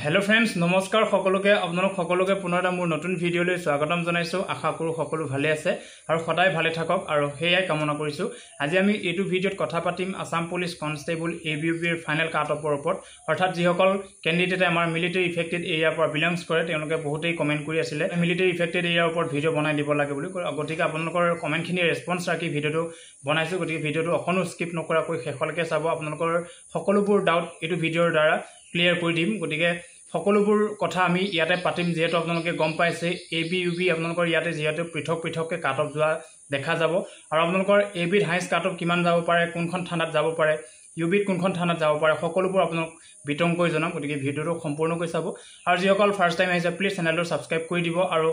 hello friends नमस्कार सकलोके आपनक सकलोके पुनः এটা মোৰ নতুন ভিডিঅলৈ স্বাগতম জনাইছো আশা কৰো সকলো ভালে আছে আৰু সদায় ভালে থাকক আৰু হেয়াই কামনা কৰিছো আজি আমি এইটো ভিডিঅত কথা পাতিম আসাম পুলিশ কনস্টেবল এবিইউবিৰ ফাইনাল কাট অফৰ ওপৰত অৰ্থাৎ যিসকল ক্যান্ডিডেটে আমাৰ মিলিটাৰী ইফেক্টেড এৰিয়াৰ পৰা বিলংস কৰে তেওঁলোকে বহুতেই কমেন্ট কৰি আছিল মিলিটাৰী ইফেক্টেড এৰিয়াৰ ওপৰত ভিডিঅ বনাই দিব লাগে বুলি গতিকে আপোনালোকৰ কমেন্টখিনি ৰেসপন্স ৰাখি ভিডিঅটো বনাইছো গতিকে ভিডিঅটো অকনো স্কিপ নকৰাকৈ শেষলৈকে চাব আপোনালোকৰ সকলোবোৰ ডাউট এইটো ভিডিঅৰ দ্বাৰা ক্লিয়াৰ কৰি দিম গতিকে সকলোবোৰ কথা আমি ইয়াতে পাতিম যেহেতু আপোনালোকে গম পাইছে এবিইউবি আপোনালোকৰ ইয়াতে যেহেতু পৃথক পৃথককে কাট অফ যোৱা দেখা যাব আৰু আপোনালোকৰ এবিৰ হাইষ্ট কাট অফ কিমান যাব পাৰে কোনখন থানাত যাব পাৰে ইউবিত কোনখন থানাত যাব পাৰে সকলোবোৰ আপোনাক বিতংকৈ জনাম গতিকে ভিডিঅটো সম্পূৰ্ণকৈ চাব আৰু যিসকল ফাৰ্স্ট টাইম আহিছে প্লিজ চেনেলটো সাবস্ক্ৰাইব কৰি দিব আৰু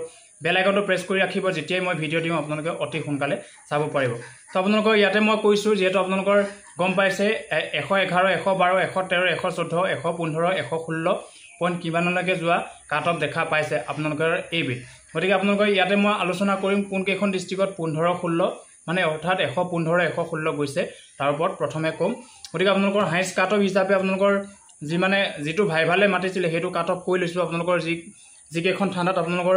বেল আইকনটো প্ৰেছ কৰি ৰাখিব যেতিয়াই মই ভিডিঅ দিম আপোনালোকে অতি সোনকালে চাব পাৰিব তো আপোনালোকৰ ইয়াতে মই কৈছো যেহেতু আপোনালোকৰ গম পাইছে 111 112 113 114 115 116 পইণ্ট কিমানলৈকে যোৱা কাট অফ দেখা পাইছে আপোনালোকৰ এবি গতিকে আপোনালোকৰ ইয়াতে মই আলোচনা কৰিম কোন কেখন ডিস্ট্ৰিক্টত 15 16 মানে অৰ্থাৎ 115 116 গৈছে তাৰ ওপৰত প্ৰথমে কম গতিকে আপোনালোকৰ হাইষ্ট কাট অফ হিচাপে আপোনালোকৰ যি মানে যেটো ভাইভালে মাতিছিল হেতু কাট অফ কৈ লৈছো আপোনালোকৰ যি কেখন থানাত আপোনালোকৰ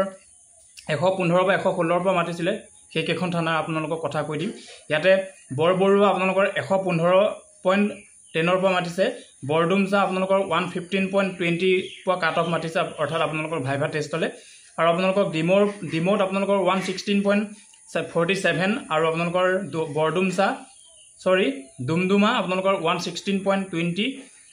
115 বা 116 পৰা মাতিছিল সেই কেখন থানা আপোনালোকৰ কথা কৈ দিম ইয়াতে বৰবৰুৱা আপোনালোকৰ 115.10 পৰা মাতিছে বৰডুমজা আপোনালোকৰ 115.20 পৰা কাট অফ মাতিছে অৰ্থাৎ আপোনালোকৰ ভাইভা টেষ্টলে আৰু আপোনালোকৰ ডিমোট আপোনালোকৰ 116.47 আৰু আপোনালোকৰ বৰডুমজা দুমদুমা আপোনালোকৰ 116.20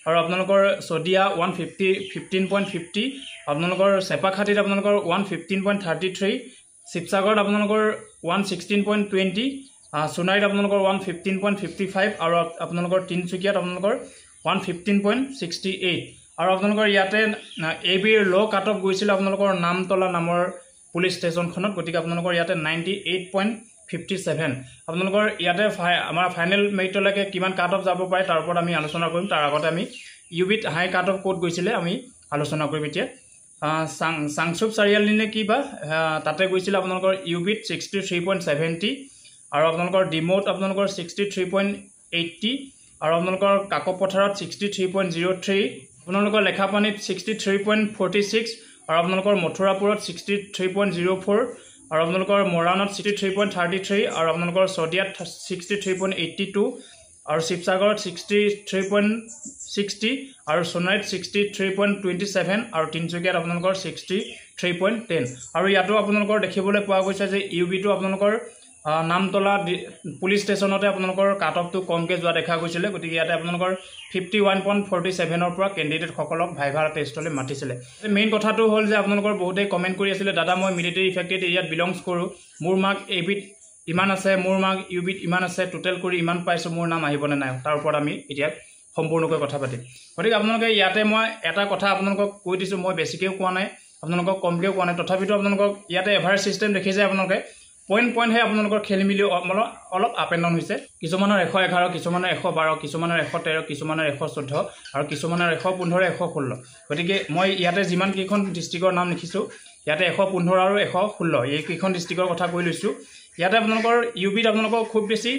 আৰু আপোনালোকৰ সদিয়া 115.50 আপোনালোকৰ সেপাখাটিত আপোনালোকৰ 115.33 শিৱসাগৰত আপোনালোকৰ 116.20 সোনাইত আপোনালোকৰ 115.55 আৰু আপোনালোকৰ তিনচুকিয়াত আপোনালোকৰ 115.68 আৰু আপোনালোকৰ ইয়াতে এবিৰ লো কাট অফ গৈছিল আপোনালোকৰ নামতলা নামৰ পুলিশ ষ্টেচনখনত গতিকে আপোনালোকৰ ইয়াতে 98.57 আপোনালোকৰ ইয়াতে আমাৰ ফাইনেল মেৰিটলৈকে কিমান কাট অফ যাব পাৰে তাৰ ওপৰত আমি আলোচনা কৰিম তাৰ আগতে আমি ইউবিত হাই কাট অফ কোড গৈছিলে আমি আলোচনা কৰিম এতিয়া সাংসুপ চাৰিয়ালি নে কিবা তাতে গৈছিল আপোনালোকৰ ইউবিত 63.70 আৰু আপোনালোকৰ ডিমোট আপোনালোকৰ 63.80 আৰু আপোনালোকৰ কাকপথাৰত 63.03 আপোনালোকৰ লেখাপানীত 63.46 আৰু আপোনালোকৰ মথুৰাপুৰত 63.04 আৰু আপোনালোকৰ মৰাণত 63.33 আৰু আপোনালোকৰ সদিয়াত 63.82 আৰু শিৱসাগৰত 63.60 আৰু সোনাইত 63.27 আৰু তিনচুকিয়াত আপোনালোকৰ 63.10 আৰু ইয়াতো আপোনালোকৰ দেখিবলৈ পোৱা গৈছে যে ইউবিটো আপোনালোকৰ নামতলা পুলিশ ষ্টেচনতে আপোনালোকৰ কাট অফটো কমকে যোৱা দেখা গৈছিল গতিকে ইয়াতে আপোনালোকৰ 51.47 ৰ পৰা ক্যান্ডিডেট সকলক ভাইভা টেষ্টলৈ মাতিছিল মেইন কথাটো হ'ল যে আপোনালোকৰ বহুতে কমেন্ট কৰি আছিল দাদা মই মিলিটাৰী ইফেক্টেড এৰিয়াত বিলংস কৰো মোৰ মাৰ্ক এবিত ইমান আছে মোৰ মাৰ্ক ইউবিত ইমান আছে টোটাল কৰি ইমান পাইছো মোৰ নাম আহিবনে নাই তাৰ ওপৰত আমি এতিয়া সম্পূৰ্ণকৈ কথা পাতিম গতিকে আপোনালোকে ইয়াতে মই এটা কথা আপোনালোকক কৈ দিছো মই বেছিকৈ কোৱা নাই আপোনালোকক কমকৈ কোৱা নাই তথাপিতো আপোনালোকক ইয়াতে এভাৰেজ সিস্টেম দেখিছে আপোনালোকে পইণ্ট হে আপোনালোকৰ খেলিমিলি অলপ আপ এণ্ড ডাউন হৈছে কিছুমানৰ 111 কিছুমানৰ 112 কিছুমানৰ 113 কিছুমানৰ 114 আৰু কিছুমানৰ 115 116 গতিকে মই ইয়াতে যিমান কেইখন ডিস্ট্ৰিক্টৰ নাম লিখিছো ইয়াতে 115 আৰু 116 এই কেইখন ডিস্ট্ৰিক্টৰ কথা কৈ লৈছো ইয়াতে আপোনালোকৰ ইউবিত আপোনালোকৰ খুব বেছি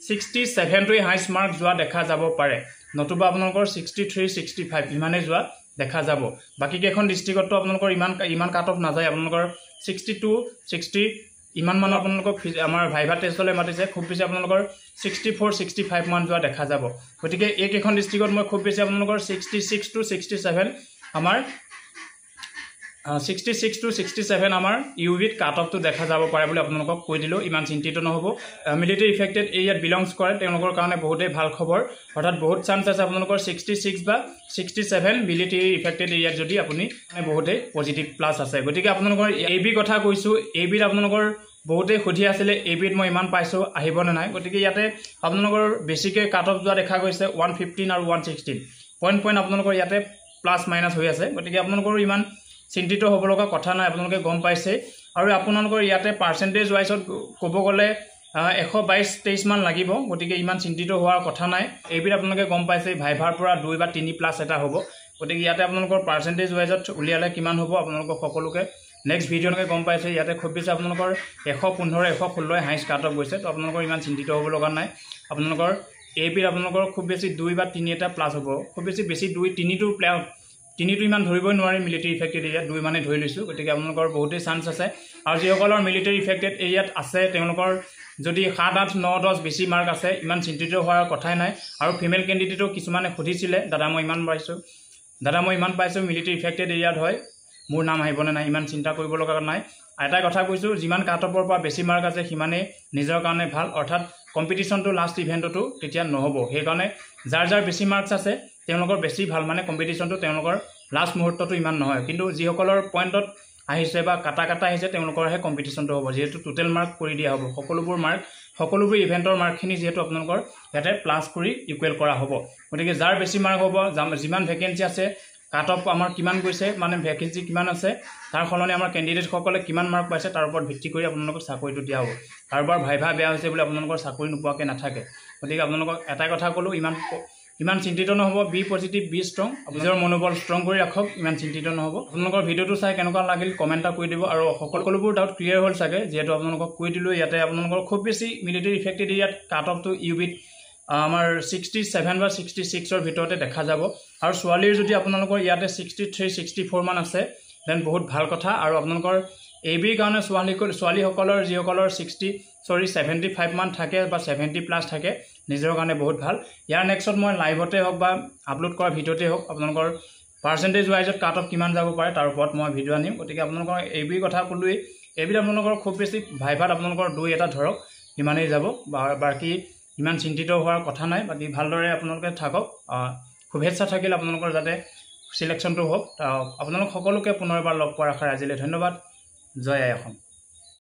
67 টোই হাইষ্ট মাৰ্ক যোৱা দেখা যাব পাৰে নতুবা আপোনালোকৰ 63 65 ইমানে যোৱা দেখা যাব বাকি কেইখন ডিস্ট্ৰিক্টত আপোনালোকৰ ইমান কাট অফ নাযায় আপোনালোকৰ 62 60 ইমান মান আপোনালোকক আমাৰ ভাইভা টেষ্টলৈ মাতিছে খুব বেছি আপোনালোকৰ 64 65 মান যোৱা দেখা যাব গতিকে এই কেইখন ডিস্ট্ৰিক্টত মই খুব বেছি আপোনালোকৰ 66 to 67 আমাৰ 66 to 67 আমাৰ ইউবিত কাট অফটো দেখা যাব পাৰে বুলি আপোনালোকক কৈ দিলো ইমান চিন্তিত নহব মিলিটাৰী ইফেক্টেড এৰিয়াত বিলংস কৰে তেওঁলোকৰ কাৰণে বহুতেই ভাল খবৰ অৰ্থাৎ বহুত চান্স আছে আপোনালোকৰ 66 বা 67 মিলিটাৰী ইফেক্টেড এৰিয়াত যদি আপুনি বহুতেই পজিটিভ প্লাস আছে গতিকে আপোনালোকৰ এবি কথা কৈছো এবিত আপোনালোকৰ বহুতেই খুধি আছিল এবিত মই ইমান পাইছো আহিবনে নাই গতিকে ইয়াতে আপোনালোকৰ বেছিকৈ কাট অফ যোৱা দেখা গৈছে 115 আৰু 116 পইণ্ট আপোনালোকৰ ইয়াতে প্লাস মাইনাস হৈ আছে গতিকে আপোনালোকৰ ইমান চিন্তিত হ'ব লগা কথা নাই আপোনালোকে গম পাইছে আৰু আপোনালোকৰ ইয়াতে পাৰ্সেন্টেজ ওয়াইজত ক'ব গলে 122 23 মান লাগিব গতিকে ইমান চিন্তিত হোৱাৰ কথা নাই এবিত আপোনালোকে গম পাইছে ভাইভাৰ পৰা 2 বা 3 প্লাস এটা হ'ব গতিকে ইয়াতে আপোনালোকৰ পাৰ্সেন্টেজ ওয়াইজত উলিয়ালে কিমান হ'ব আপোনালোকৰ সকলোকে নেক্সট ভিডিঅ'লৈকে গম পাইছে ইয়াতে খুব বেছি আপোনালোকৰ 115 116 হাইষ্ট কাট অফ গৈছে তো আপোনালোকৰ ইমান চিন্তিত হ'ব লগা নাই আপোনালোকৰ এবিৰ আপোনালোকৰ খুব বেছি 2 বা 3 এটা প্লাস হ'ব খুব বেছি 2 3 টো তিনিটো ইমান ধৰিবই নোৱাৰি মিলিটাৰী ইফেক্টেড এৰিয়াত 2 মানে ধৰি লৈছোঁ গতিকে আপোনালোকৰ বহুতেই চান্স আছে আৰু যিসকলৰ মিলিটাৰী ইফেক্টেড এৰিয়াত আছে তেওঁলোকৰ যদি 7 8 9 10 বেছি মাৰ্ক আছে ইমান চিন্তিত হোৱাৰ কথাই নাই আৰু ফিমেল কেণ্ডিডেটও কিছুমানে সুধিছিলে দাদা মই ইমান পাইছোঁ মিলিটাৰী ইফেক্টেড এৰিয়াত হয় মোৰ নাম আহিবনে নাই ইমান চিন্তা কৰিব লগা নাই এটা কথা কৈছোঁ যিমান কাট অফৰ পৰা বেছি মাৰ্ক আছে সিমানেই নিজৰ কাৰণে ভাল অৰ্থাৎ কম্পিটিশ্যনটো লাষ্ট ইভেণ্টতো তেতিয়া নহ'ব সেইকাৰণে যাৰ বেছি মাৰ্কছ আছে তেওঁলোকৰ বেছি ভাল মানে কম্পিটিশ্যনটো তেওঁলোকৰ লাষ্ট মুহূৰ্তটো ইমান নহয় কিন্তু যিসকলৰ পইণ্টত আহিছে বা কাটা আহিছে তেওঁলোকৰহে কম্পিটিশ্যনটো হ'ব যিহেতু টোটেল মাৰ্ক কৰি দিয়া হ'ব সকলোবোৰ ইভেণ্টৰ মাৰ্কখিনি যিহেতু আপোনালোকৰ ইয়াতে প্লাছ কৰি ইকুৱেল কৰা হ'ব গতিকে যাৰ বেছি মাৰ্ক হ'ব যিমান ভেকেঞ্চি আছে কাট অফ আমাৰ কিমান গৈছে মানে ভেকেঞ্চি কিমান আছে তাৰ সলনি আমাৰ কেণ্ডিডেটসকলে কিমান মাৰ্ক পাইছে তাৰ ওপৰত ভিত্তি কৰি আপোনালোকক চাকৰিটো দিয়া হ'ব কাৰোবাৰ ভাইভা বেয়া হৈছে বুলি আপোনালোকৰ চাকৰি নোপোৱাকৈ নাথাকে গতিকে আপোনালোকক এটা কথা ক'লোঁ ইমান চিন্তিত নহ'ব বি পজিটিভ বি ষ্ট্ৰং নিজৰ মনোবল ষ্ট্ৰং কৰি ৰাখক ইমান চিন্তিত নহ'ব আপোনালোকৰ ভিডিঅ'টো চাই কেনেকুৱা লাগিল কমেণ্ট এটা কৰি দিব আৰু সকলোবোৰ ডাউট ক্লিয়াৰ হ'ল চাগে যিহেতু আপোনালোকক কৈ দিলোঁ ইয়াতে আপোনালোকৰ খুব বেছি মিলিটাৰী ইফেক্টেড এৰিয়াত কাট অফটো ইউবিত আমাৰ 67 বা 66ৰ ভিতৰতে দেখা যাব আৰু ছোৱালীৰ যদি আপোনালোকৰ ইয়াতে 63 64 মান আছে দেন বহুত ভাল কথা আৰু আপোনালোকৰ এইবিৰ কাৰণে ছোৱালীসকলৰ যিসকলৰ 75 মান থাকে বা 70 প্লাছ থাকে নিজৰ কাৰণে বহুত ভাল ইয়াৰ নেক্সট মই লাইভতে হওক বা আপলোড কৰা ভিডিঅ'তে হওক আপোনালোকৰ পাৰ্চেণ্টেজ ৱাইজত কাট অফ কিমান যাব পাৰে তাৰ ওপৰত মই ভিডিঅ' আনিম গতিকে আপোনালোকৰ এইবিৰ কথা ক'লোৱেই এইবিৰ আপোনালোকৰ খুব বেছি ভাইভাত আপোনালোকৰ 2 এটা ধৰক ইমানেই যাব বাকী ইমান চিন্তিত হোৱাৰ কথা নাই বাকী ভালদৰে আপোনালোকে থাকক শুভেচ্ছা থাকিল আপোনালোকৰ যাতে সিলেকশ্যনটো হওক আপোনালোক সকলোকে পুনৰবাৰ লগ পোৱাৰ আশাৰে আজিলৈ ধন্যবাদ জয় আই অসম